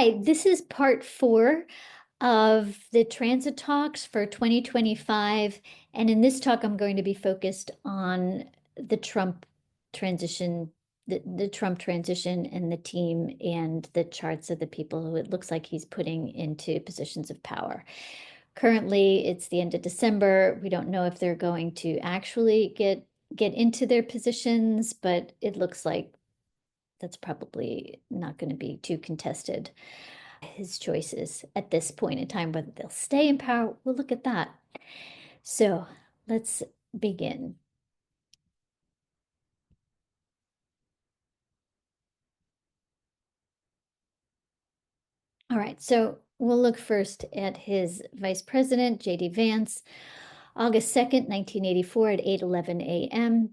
Hi, this is part 4 of the transit talks for 2025. And in this talk, I'm going to be focused on the Trump transition, the Trump transition and the team and the charts of the people who it looks like he's putting into positions of power. Currently, it's the end of December. We don't know if they're going to actually get into their positions, but it looks like that's probably not going to be too contested. His choices at this point in time, whether they'll stay in power, we'll look at that. So let's begin. All right, so we'll look first at his vice president, J.D. Vance, August 2nd, 1984 at 8:11 a.m.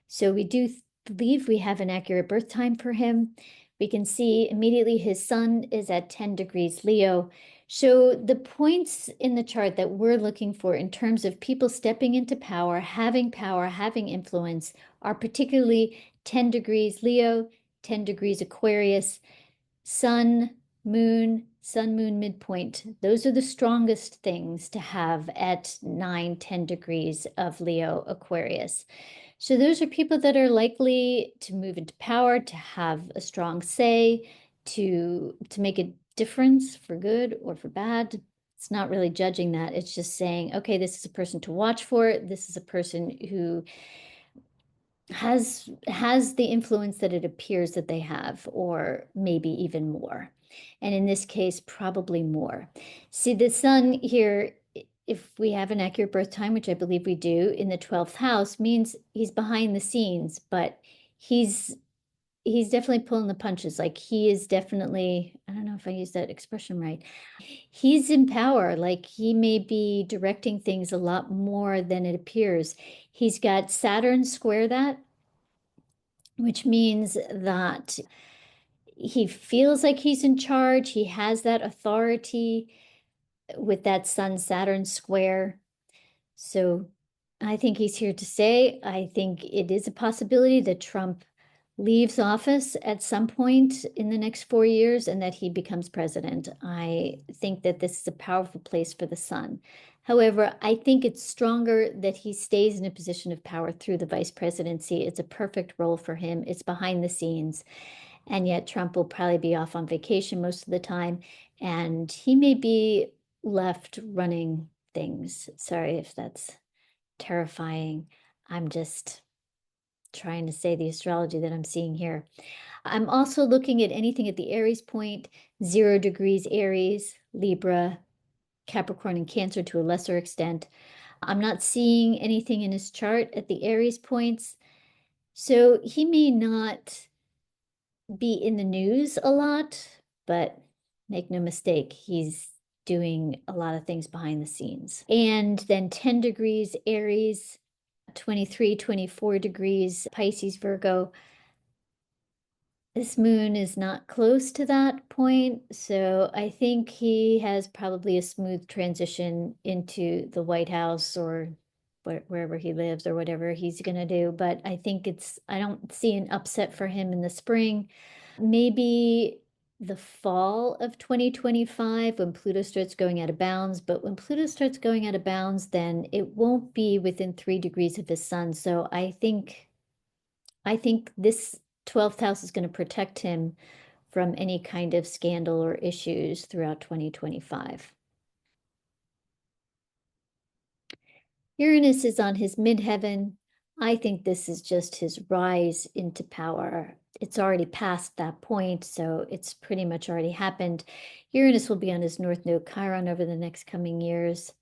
So we do believe we have an accurate birth time for him. We can see immediately his sun is at 10 degrees Leo. So the points in the chart that we're looking for in terms of people stepping into power, having influence, are particularly 10 degrees Leo, 10 degrees Aquarius, sun, moon midpoint. Those are the strongest things to have at 9, 10 degrees of Leo Aquarius. So those are people that are likely to move into power, to have a strong say, to make a difference for good or for bad. It's not really judging that. It's just saying, okay, this is a person to watch for. This is a person who has the influence that it appears that they have, or maybe even more. And in this case, probably more. See, the sun here, if we have an accurate birth time, which I believe we do, in the 12th house, means he's behind the scenes, but he's definitely pulling the punches. Like, he is definitely, I don't know if I use that expression right. He's in power. Like, he may be directing things a lot more than it appears. He's got Saturn square that, which means that he feels like he's in charge. He has that authority with that Sun Saturn square. So I think he's here to stay. I think it is a possibility that Trump leaves office at some point in the next 4 years and that he becomes president. I think that this is a powerful place for the sun. However, I think it's stronger that he stays in a position of power through the vice presidency. It's a perfect role for him. It's behind the scenes. And yet Trump will probably be off on vacation most of the time, and he may be left running things. Sorry if that's terrifying. I'm just trying to say the astrology that I'm seeing here. I'm also looking at anything at the Aries point, 0 degrees Aries, Libra, Capricorn, and Cancer to a lesser extent. I'm not seeing anything in his chart at the Aries points. So he may not be in the news a lot, but make no mistake, he's doing a lot of things behind the scenes. And then 10 degrees Aries, 23, 24 degrees Pisces, Virgo. This moon is not close to that point, so I think he has probably a smooth transition into the White House or wherever he lives or whatever he's going to do. But I think I don't see an upset for him in the spring. Maybe the fall of 2025 when Pluto starts going out of bounds. But when Pluto starts going out of bounds, then it won't be within 3 degrees of his sun. So I think this 12th house is going to protect him from any kind of scandal or issues throughout 2025. Uranus is on his midheaven. I think this is just his rise into power. It's already past that point, so it's pretty much already happened. Uranus will be on his North Node Chiron over the next coming years.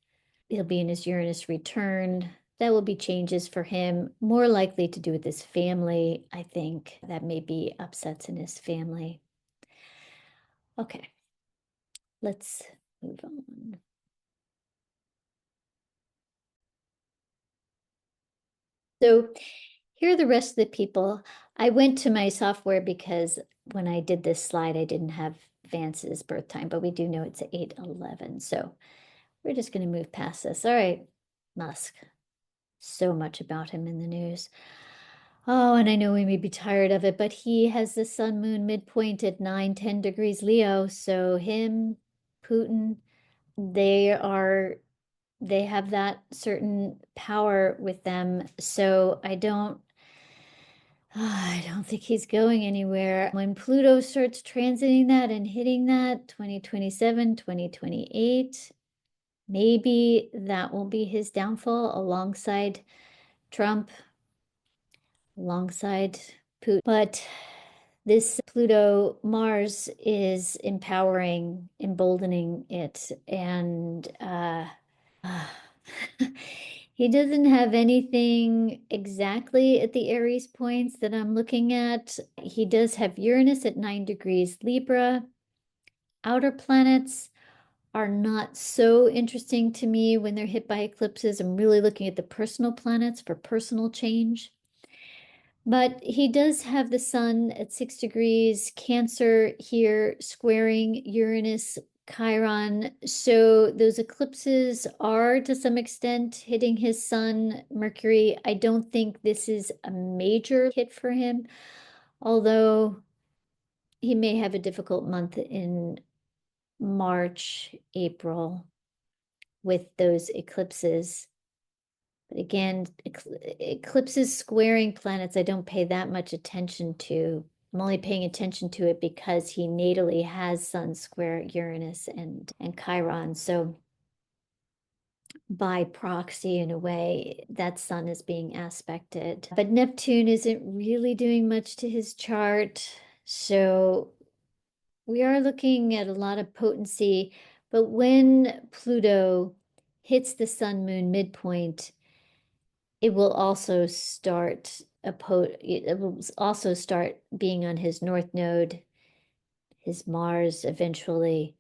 He'll be in his Uranus return. That will be changes for him, more likely to do with his family. I think that may be upsets in his family. Okay, let's move on. So here are the rest of the people. I went to my software because when I did this slide, I didn't have Vance's birth time, but we do know it's 8/11. So we're just going to move past this. All right, Musk. So much about him in the news. Oh, and I know we may be tired of it, but he has the sun moon midpoint at 9, 10 degrees Leo. So him, Putin, they are, they have that certain power with them. So I don't think he's going anywhere. When Pluto starts transiting that and hitting that 2027, 2028, maybe that will be his downfall alongside Trump, alongside Putin. But this Pluto Mars is empowering, emboldening it, and he doesn't have anything exactly at the Aries points that I'm looking at. He does have Uranus at 9 degrees Libra. Outer planets are not so interesting to me when they're hit by eclipses. I'm really looking at the personal planets for personal change. But he does have the sun at 6 degrees Cancer here, squaring Uranus, Chiron. So those eclipses are to some extent hitting his sun, Mercury. I don't think this is a major hit for him, although he may have a difficult month in March, April with those eclipses. But again, eclipses squaring planets, I don't pay that much attention to. I'm only paying attention to it because he natally has Sun square Uranus and Chiron. So by proxy, in a way, that Sun is being aspected. But Neptune isn't really doing much to his chart. So we are looking at a lot of potency. But when Pluto hits the Sun Moon midpoint, it will also start it will also start being on his north node, his Mars eventually.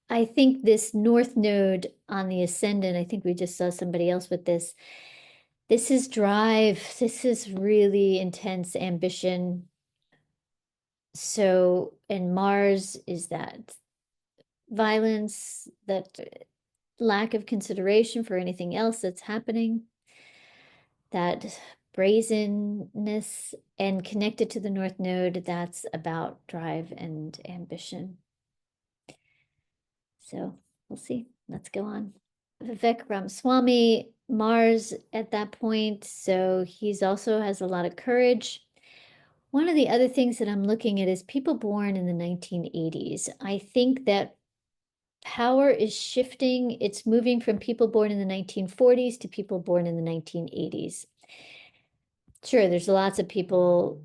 I think this north node on the ascendant, I think we just saw somebody else with this. This is drive. This is really intense ambition. So, and Mars is that violence, that lack of consideration for anything else that's happening, that brazenness, and connected to the North Node, that's about drive and ambition. So we'll see. Let's go on. Vivek Ramaswamy, Mars at that point. So he's also has a lot of courage. One of the other things that I'm looking at is people born in the 1980s. I think that power is shifting. It's moving from people born in the 1940s to people born in the 1980s. Sure, there's lots of people,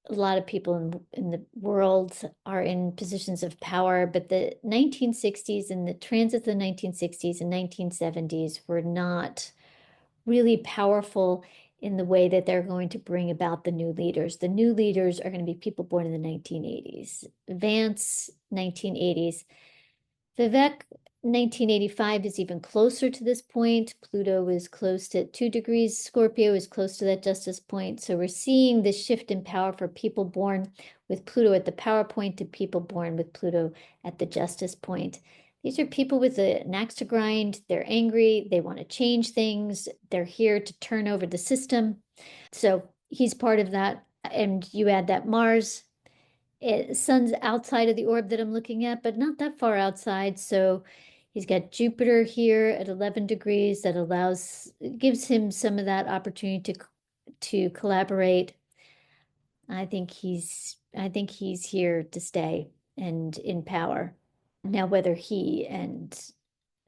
a lot of people in the world are in positions of power, but the 1960s and the transit of the 1960s and 1970s were not really powerful in the way that they're going to bring about the new leaders. The new leaders are going to be people born in the 1980s. Vance, 1980s. Vivek, 1985 is even closer to this point. Pluto is close to 2 degrees. Scorpio is close to that justice point. So we're seeing this shift in power for people born with Pluto at the power point to people born with Pluto at the justice point. These are people with an axe to grind. They're angry. They want to change things. They're here to turn over the system. So he's part of that. And you add that Mars, sun's outside of the orb that I'm looking at, but not that far outside. So he's got Jupiter here at 11 degrees that gives him some of that opportunity to collaborate. I think he's here to stay and in power. Now, whether he and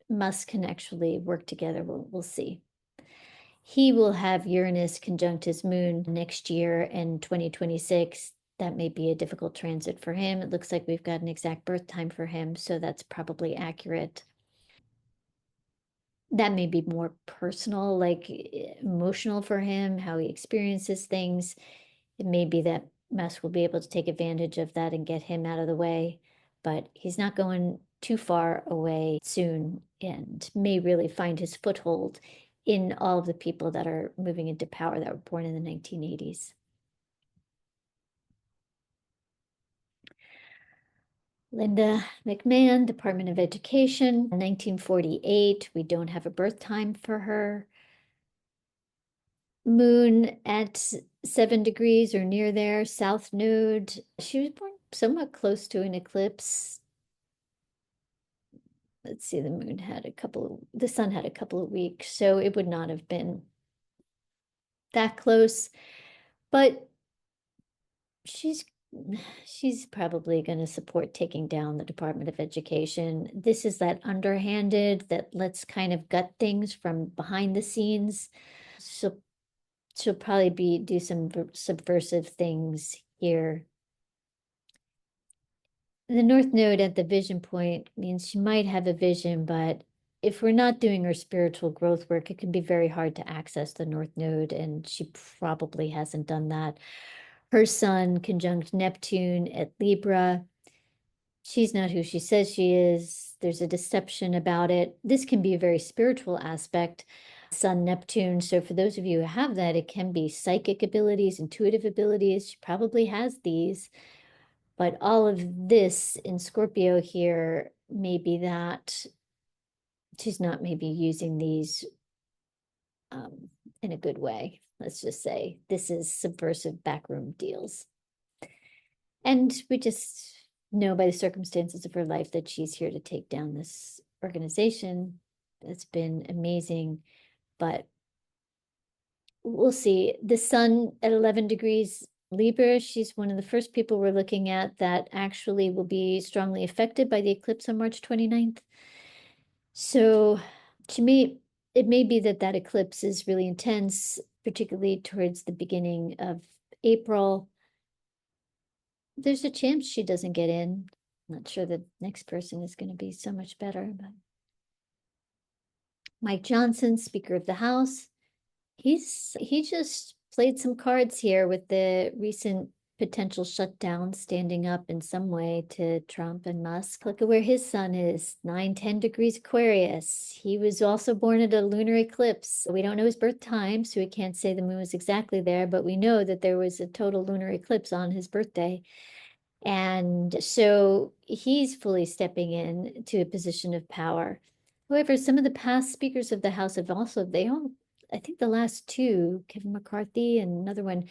Musk can actually work together, we'll see. He will have Uranus conjunct his moon next year in 2026. That may be a difficult transit for him. It looks like we've got an exact birth time for him, so that's probably accurate. That may be more personal, like emotional for him, how he experiences things. It may be that Musk will be able to take advantage of that and get him out of the way, but he's not going too far away soon and may really find his foothold in all of the people that are moving into power that were born in the 1980s. Linda McMahon, Department of Education, 1948. We don't have a birth time for her. moon at 7 degrees or near there, south node. She was born somewhat close to an eclipse. Let's see, the sun had a couple of weeks, so it would not have been that close, but she's she's probably going to support taking down the Department of Education. This is that underhanded that lets kind of gut things from behind the scenes. So she'll probably do some subversive things here. The North Node at the vision point means she might have a vision, but if we're not doing her spiritual growth work, it can be very hard to access the North Node, and she probably hasn't done that. Her sun conjunct Neptune at Libra. She's not who she says she is. There's a deception about it. This can be a very spiritual aspect, Sun Neptune. So for those of you who have that, it can be psychic abilities, intuitive abilities. She probably has these. But all of this in Scorpio here may be that she's not maybe using these in a good way. Let's just say this is subversive backroom deals. And we just know by the circumstances of her life that she's here to take down this organization. It's been amazing, but we'll see. The sun at 11 degrees Libra, she's one of the first people we're looking at that actually will be strongly affected by the eclipse on March 29th. So it may be that that eclipse is really intense, particularly towards the beginning of April. There's a chance she doesn't get in. I'm not sure the next person is going to be so much better, but Mike Johnson, Speaker of the House, he just played some cards here with the recent potential shutdown, standing up in some way to Trump and Musk. Look at where his sun is, 9-10 degrees Aquarius. He was also born at a lunar eclipse. We don't know his birth time, so we can't say the moon was exactly there, but we know that there was a total lunar eclipse on his birthday. And so he's fully stepping in to a position of power. However, some of the past speakers of the House have also, I think the last two, Kevin McCarthy and another one,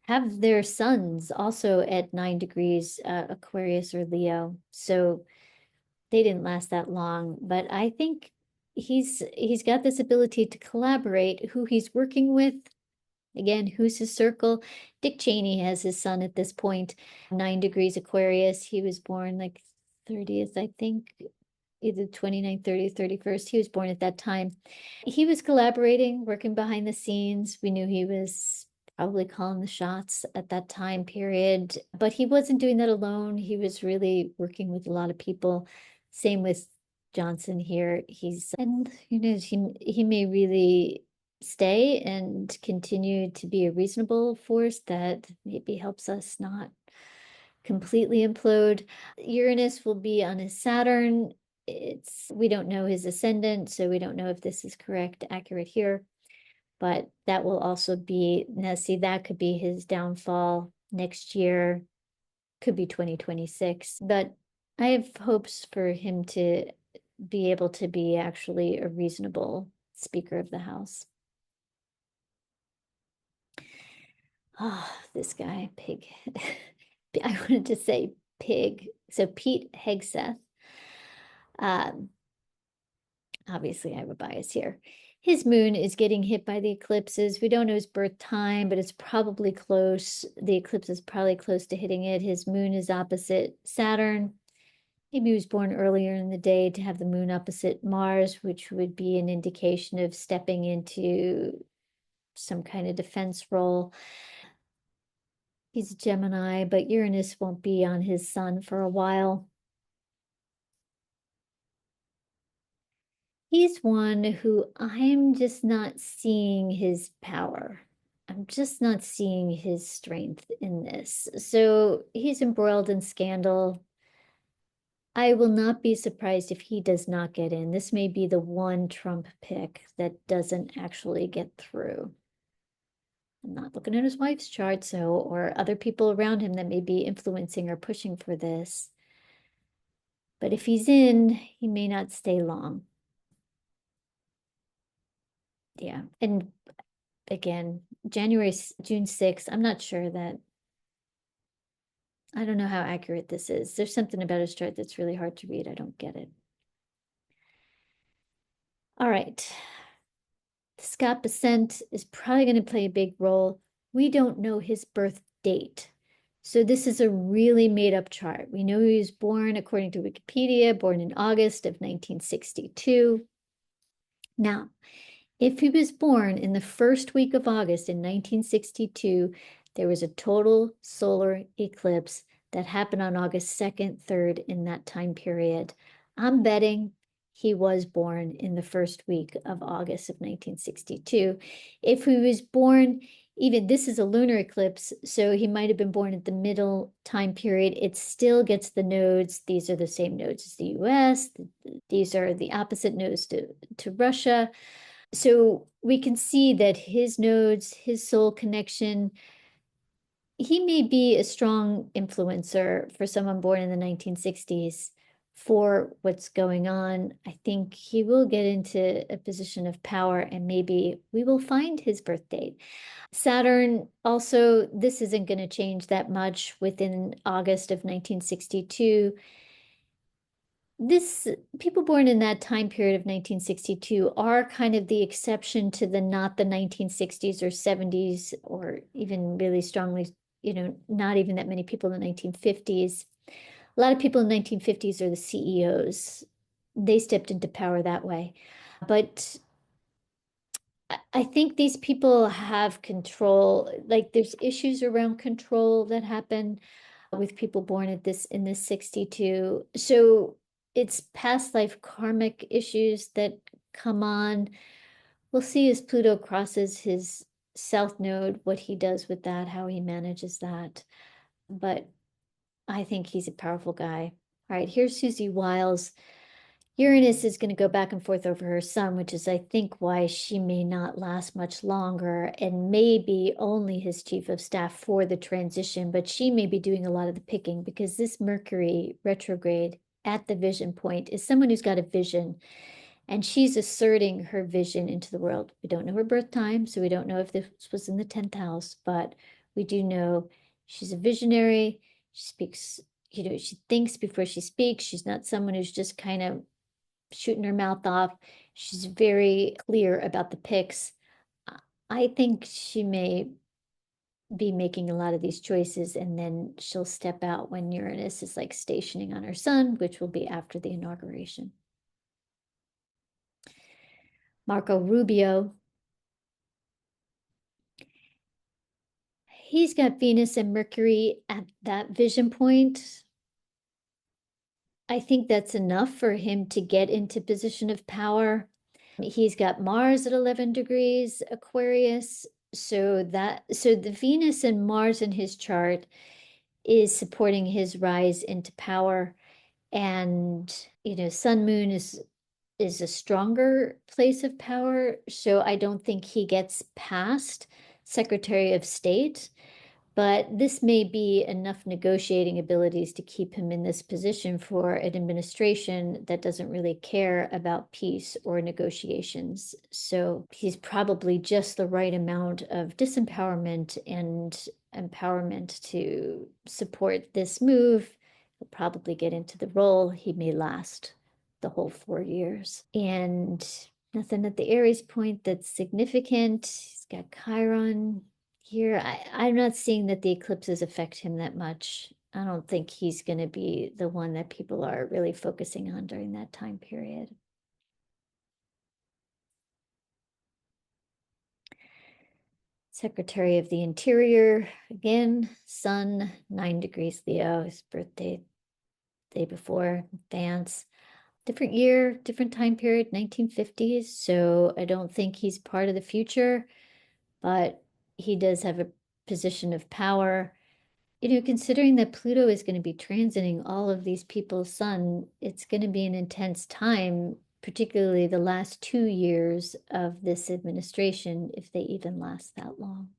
have their sons also at 9 degrees Aquarius or Leo. So they didn't last that long, but I think he's got this ability to collaborate. Who he's working with, again, who's his circle? Dick Cheney has his son at this point, 9 degrees Aquarius. He was born like 30th, I think, either 29th, 30th, 31st. He was born at that time. He was collaborating, working behind the scenes. We knew he was probably calling the shots at that time period, but he wasn't doing that alone. He was really working with a lot of people. Same with Johnson here. And he may really stay and continue to be a reasonable force that maybe helps us not completely implode. Uranus will be on his Saturn. We don't know his ascendant, so we don't know if this is accurate here, but that will also be, now see, that could be his downfall next year, could be 2026, but I have hopes for him to be able to be actually a reasonable Speaker of the House. Oh, this guy, Pig. I wanted to say Pig. So Pete Hegseth. Obviously, I have a bias here. His moon is getting hit by the eclipses. We don't know his birth time, but it's probably close. The eclipse is probably close to hitting it. His moon is opposite Saturn. Maybe he was born earlier in the day to have the moon opposite Mars, which would be an indication of stepping into some kind of defense role. He's a Gemini, but Uranus won't be on his sun for a while. He's one who I'm just not seeing his power. I'm just not seeing his strength in this. So he's embroiled in scandal. I will not be surprised if he does not get in. This may be the one Trump pick that doesn't actually get through. I'm not looking at his wife's chart, or other people around him that may be influencing or pushing for this. But if he's in, he may not stay long. Yeah. And again, June 6th. I'm not sure that, I don't know how accurate this is. There's something about his chart that's really hard to read. I don't get it. All right. The Scott Besant is probably going to play a big role. We don't know his birth date. So this is a really made up chart. We know he was born, according to Wikipedia, born in August of 1962. Now, if he was born in the first week of August in 1962, there was a total solar eclipse that happened on August 2nd, 3rd in that time period. I'm betting he was born in the first week of August of 1962. If he was born, even this is a lunar eclipse, so he might have been born at the middle time period. It still gets the nodes. These are the same nodes as the US. These are the opposite nodes to Russia. So we can see that his nodes, his soul connection, he may be a strong influencer for someone born in the 1960s for what's going on. I think he will get into a position of power and maybe we will find his birth date. Saturn also, this isn't going to change that much within August of 1962. This people born in that time period of 1962 are kind of the exception to the not the 1960s or 70s or even really strongly, not even that many people in the 1950s. A lot of people in the 1950s are the CEOs. They stepped into power that way. But I think these people have control, like there's issues around control that happen with people born at this in this 62. So it's past life karmic issues that come on. We'll see as Pluto crosses his south node, what he does with that, how he manages that. But I think he's a powerful guy. All right, here's Susie Wiles. Uranus is going to go back and forth over her sun, which is, I think, why she may not last much longer and may be only his chief of staff for the transition, but she may be doing a lot of the picking because this Mercury retrograde at the vision point is someone who's got a vision and she's asserting her vision into the world. We don't know her birth time, so we don't know if this was in the 10th house, but we do know she's a visionary. She speaks, she thinks before she speaks. She's not someone who's just kind of shooting her mouth off. She's very clear about the picks. I think she may be making a lot of these choices and then she'll step out when Uranus is like stationing on her sun, which will be after the inauguration. Marco Rubio, he's got Venus and Mercury at that vision point. I think that's enough for him to get into position of power. He's got Mars at 11 degrees Aquarius. So the Venus and Mars in his chart is supporting his rise into power. And, Sun Moon is a stronger place of power. So I don't think he gets past Secretary of State. But this may be enough negotiating abilities to keep him in this position for an administration that doesn't really care about peace or negotiations. So he's probably just the right amount of disempowerment and empowerment to support this move. He'll probably get into the role. He may last the whole 4 years. And nothing at the Aries point that's significant. He's got Chiron here. I'm not seeing that the eclipses affect him that much. I don't think he's going to be the one that people are really focusing on during that time period. Secretary of the Interior, again, Sun, 9 degrees Leo, his birthday, day before, Vance. Different year, different time period, 1950s. So I don't think he's part of the future, but he does have a position of power. Considering that Pluto is going to be transiting all of these people's sun, it's going to be an intense time, particularly the last 2 years of this administration, if they even last that long.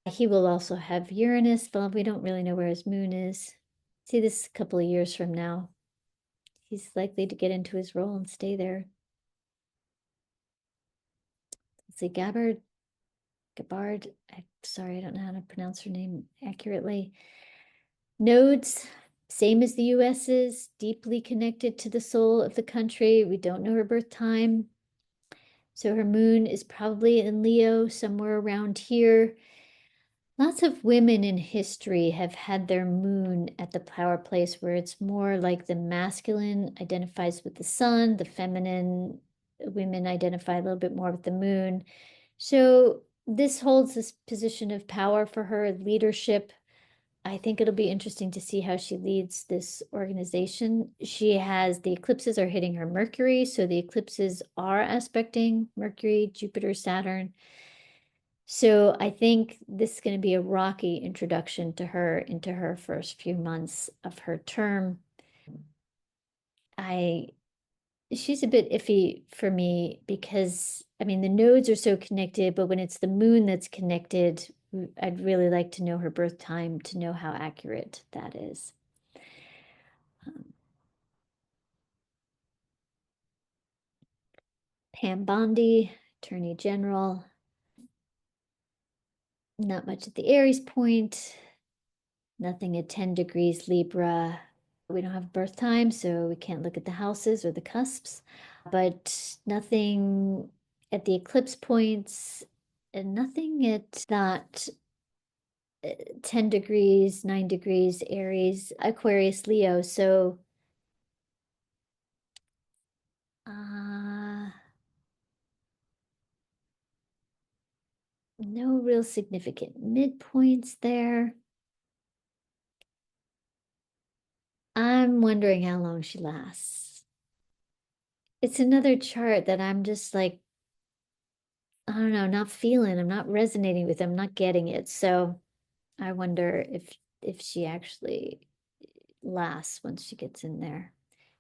He will also have Uranus, but we don't really know where his moon is. See this a couple of years from now. He's likely to get into his role and stay there. Let's see, Gabbard Gabbard. I'm sorry, I don't know how to pronounce her name accurately. Nodes, same as the US's, deeply connected to the soul of the country. We don't know her birth time. So her moon is probably in Leo, somewhere around here. Lots of women in history have had their moon at the power place where it's more like the masculine identifies with the sun, the feminine women identify a little bit more with the moon. So this holds this position of power for her, leadership. I think it'll be interesting to see how she leads this organization. She has the eclipses are hitting her Mercury, so the eclipses are aspecting Mercury, Jupiter, Saturn. So I think this is going to be a rocky introduction to her into her first few months of her term. I she's a bit iffy for me because I mean the nodes are so connected, but when it's the moon that's connected, I'd really like to know her birth time to know how accurate that is. Um, Pam Bondi, Attorney General, not much at the Aries point, nothing at 10 degrees Libra. We don't have birth time, so we can't look at the houses or the cusps, but nothing at the eclipse points and nothing at that 10 degrees, 9 degrees, Aries, Aquarius, Leo. So, uh, no real significant midpoints there. I'm wondering how long she lasts. It's another chart that I'm just like, I don't know, not feeling. I'm not resonating with. I'm not getting it. So I wonder if she actually lasts once she gets in there.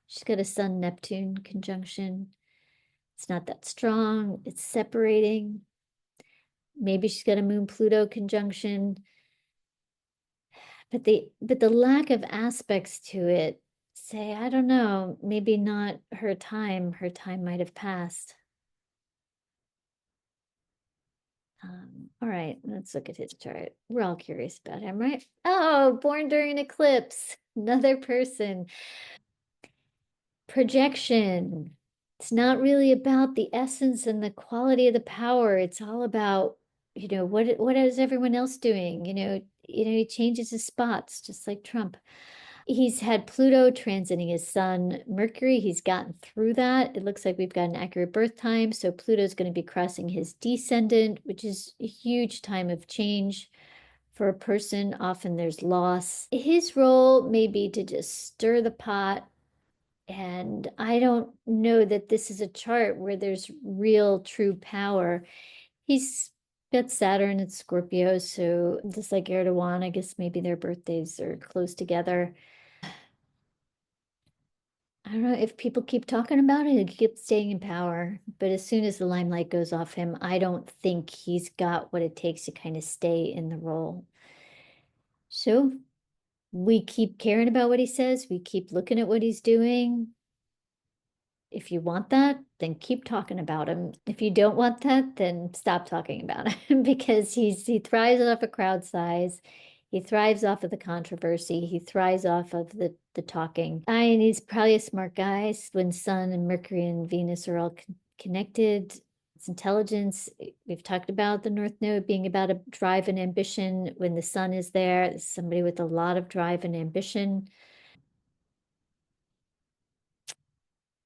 She's got a Sun Neptune conjunction. It's not that strong. It's separating. Maybe she's got a Moon Pluto conjunction, but the lack of aspects to it say, I don't know, maybe not her time. Her time might have passed. All right, let's look at his chart. We're all curious about him, right? Oh, born during an eclipse, another person. Projection. It's not really about the essence and the quality of the power. It's all about, what is everyone else doing? He changes his spots just like Trump. He's had Pluto transiting his sun, Mercury. He's gotten through that. It looks like we've got an accurate birth time. So Pluto's going to be crossing his descendant, which is a huge time of change for a person. Often there's loss. His role may be to just stir the pot. And I don't know that this is a chart where there's real true power. He's got Saturn and Scorpio, so just like Erdogan, I guess maybe their birthdays are close together. I don't know if people keep talking about it, he keeps staying in power. But as soon as the limelight goes off him, I don't think he's got what it takes to kind of stay in the role. So we keep caring about what he says, we keep looking at what he's doing. If you want that, then keep talking about him. If you don't want that, then stop talking about him because he thrives off of crowd size. He thrives off of the controversy. He thrives off of the talking. And he's probably a smart guy when Sun and Mercury and Venus are all connected. It's intelligence. We've talked about the North Node being about a drive and ambition. When the Sun is there, it's somebody with a lot of drive and ambition.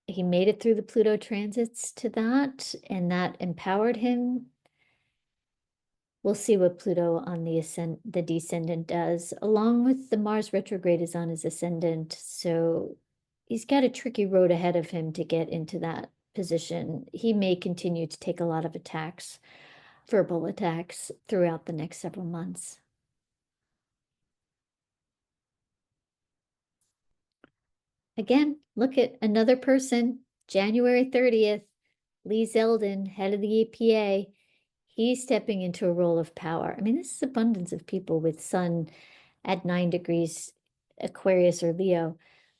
He made it through the Pluto transits to that, and that empowered him. We'll see what Pluto on the descendant does, along with the Mars retrograde is on his ascendant. So he's got a tricky road ahead of him to get into that position. He may continue to take a lot of attacks, verbal attacks, throughout the next several months. Again, look at another person, January 30th, Lee Zeldin, head of the EPA. He's stepping into a role of power. I mean, this is abundance of people with Sun at 9 degrees Aquarius or Leo.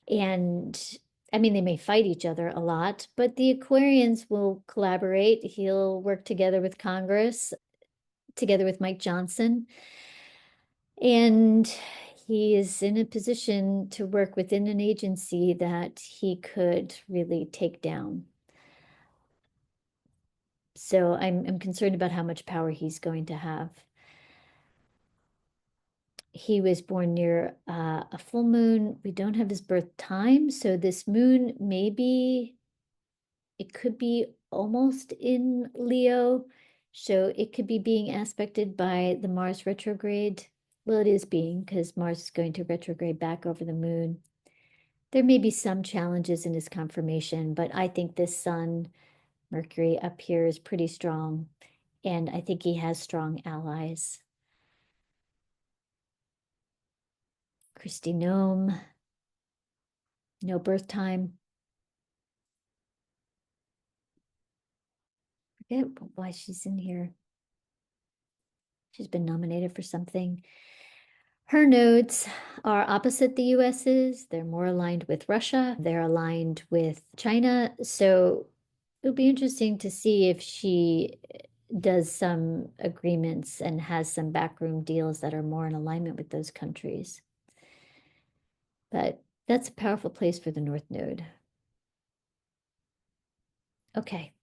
And I mean, they may fight each other a lot, but the Aquarians will collaborate. He'll work together with Congress. together with Mike Johnson. And he is in a position to work within an agency that he could really take down. So I'm concerned about how much power he's going to have. He was born near a full moon. We don't have his birth time, so this moon maybe it could be almost in Leo. So it could be being aspected by the Mars retrograde. Well, it is being because Mars is going to retrograde back over the moon. There may be some challenges in his confirmation, but I think this Sun, Mercury up here is pretty strong. And I think he has strong allies. Christy Nome, no birth time. Forget why she's in here. She's been nominated for something. Her nodes are opposite the US's. They're more aligned with Russia. They're aligned with China. So it'll be interesting to see if she does some agreements and has some backroom deals that are more in alignment with those countries. But that's a powerful place for the North Node. Okay.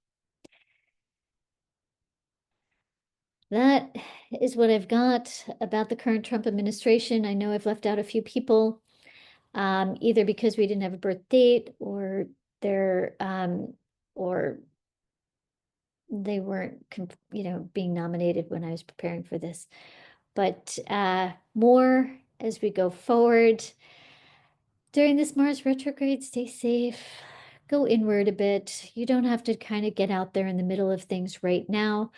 That is what I've got about the current Trump administration. I know I've left out a few people, either because we didn't have a birth date or they're or they weren't being nominated when I was preparing for this. But more as we go forward. During this Mars retrograde, stay safe. Go inward a bit. You don't have to kind of get out there in the middle of things right now.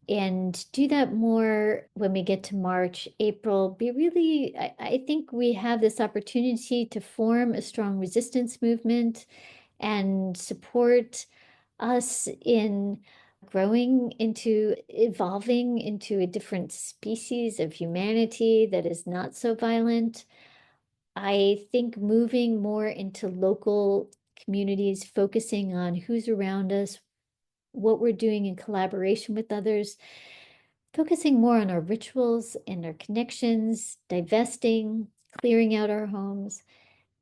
And do that more when we get to March, April. Be really, I think we have this opportunity to form a strong resistance movement and support us in growing into, evolving into a different species of humanity that is not so violent. I think moving more into local communities, focusing on who's around us, what we're doing in collaboration with others, focusing more on our rituals and our connections, divesting, clearing out our homes,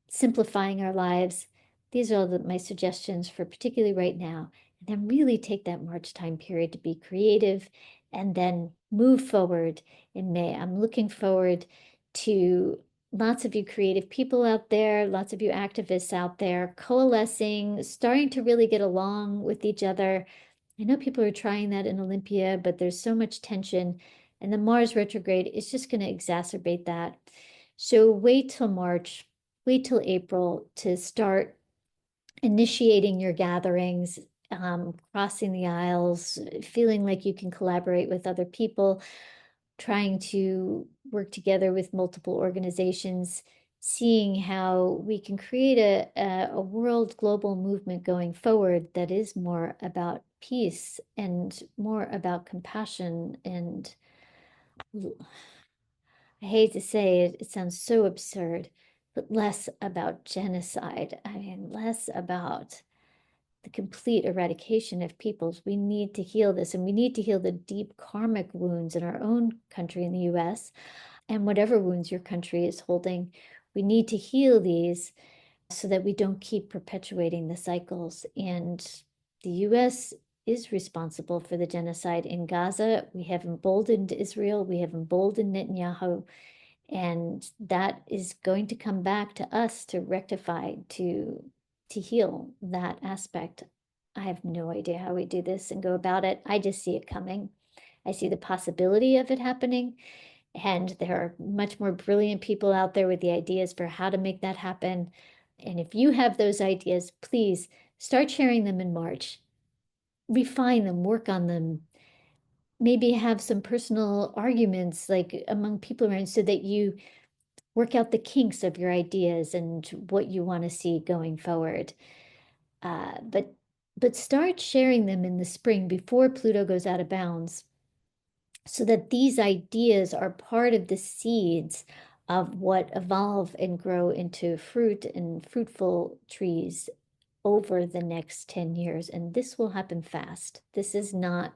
simplifying our lives. These are all my suggestions for particularly right now. And then really take that March time period to be creative and then move forward in May. I'm looking forward to lots of you creative people out there, lots of you activists out there coalescing, starting to really get along with each other. I know people are trying that in Olympia, but there's so much tension, and the Mars retrograde is just going to exacerbate that. So wait till March, wait till April to start initiating your gatherings, crossing the aisles, feeling like you can collaborate with other people, trying to work together with multiple organizations, seeing how we can create a world global movement going forward that is more about peace and more about compassion and I hate to say it, it sounds so absurd, but less about genocide. I mean, less about the complete eradication of peoples. We need to heal this, and we need to heal the deep karmic wounds in our own country in the US, and whatever wounds your country is holding. We need to heal these so that we don't keep perpetuating the cycles. And the US is responsible for the genocide in Gaza. We have emboldened Israel, we have emboldened Netanyahu, and that is going to come back to us to rectify, to heal that aspect. I have no idea how we do this and go about it. I just see it coming. I see the possibility of it happening. And there are much more brilliant people out there with the ideas for how to make that happen. And if you have those ideas, please start sharing them in March. Refine them, work on them. Maybe have some personal arguments like among people around so that you work out the kinks of your ideas and what you want to see going forward. But start sharing them in the spring before Pluto goes out of bounds so that these ideas are part of the seeds of what evolve and grow into fruit and fruitful trees over the next 10 years. And this will happen fast. This is not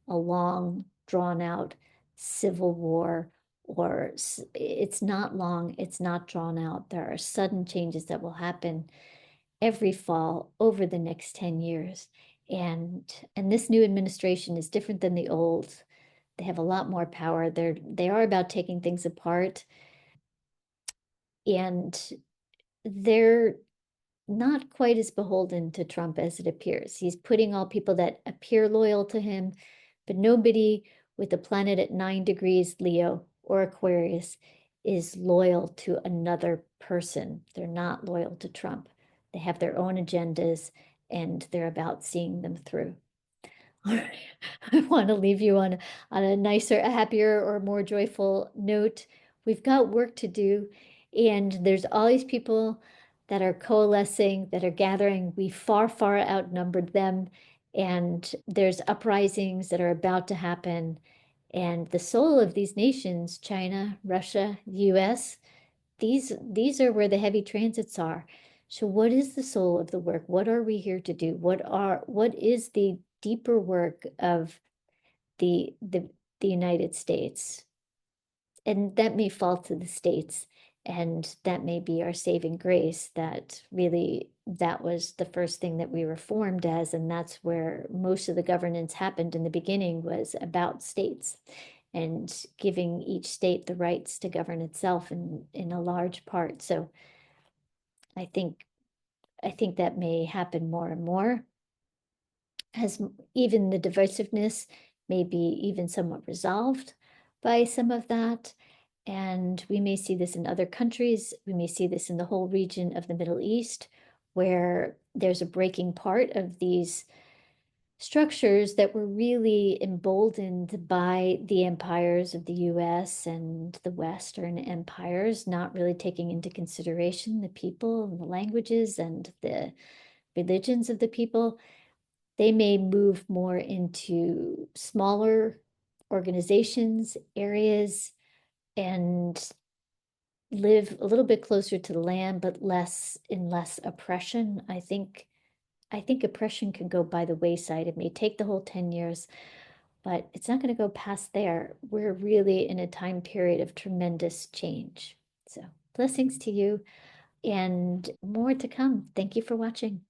a long, drawn out civil war, or it's not long, it's not drawn out. There are sudden changes that will happen every fall over the next 10 years. And this new administration is different than the old. They have a lot more power. They are about taking things apart, and they're not quite as beholden to Trump as it appears. He's putting all people that appear loyal to him, but nobody with a planet at 9 degrees Leo or Aquarius is loyal to another person. They're not loyal to Trump. They have their own agendas and they're about seeing them through. All right. I want to leave you on a nicer, a happier, or more joyful note. We've got work to do, and there's all these people that are coalescing, that are gathering. We far, far outnumbered them, and there's uprisings that are about to happen. And the soul of these nations, China, Russia, US, these are where the heavy transits are. So what is the soul of the work? What are we here to do? What is the deeper work of the United States? And that may fall to the states, and that may be our saving grace, that really that was the first thing that we were formed as, and that's where most of the governance happened in the beginning, was about states and giving each state the rights to govern itself in a large part. So I think I think that may happen more and more, as even the divisiveness may be even somewhat resolved by some of that. And we may see this in other countries. We may see this in the whole region of the Middle East, where there's a breaking part of these structures that were really emboldened by the empires of the US and the Western empires, not really taking into consideration the people and the languages and the religions of the people. They may move more into smaller organizations, areas, and live a little bit closer to the land, but less oppression. I think oppression can go by the wayside. It may take the whole 10 years, but it's not going to go past there. We're really in a time period of tremendous change. So blessings to you and more to come. Thank you for watching.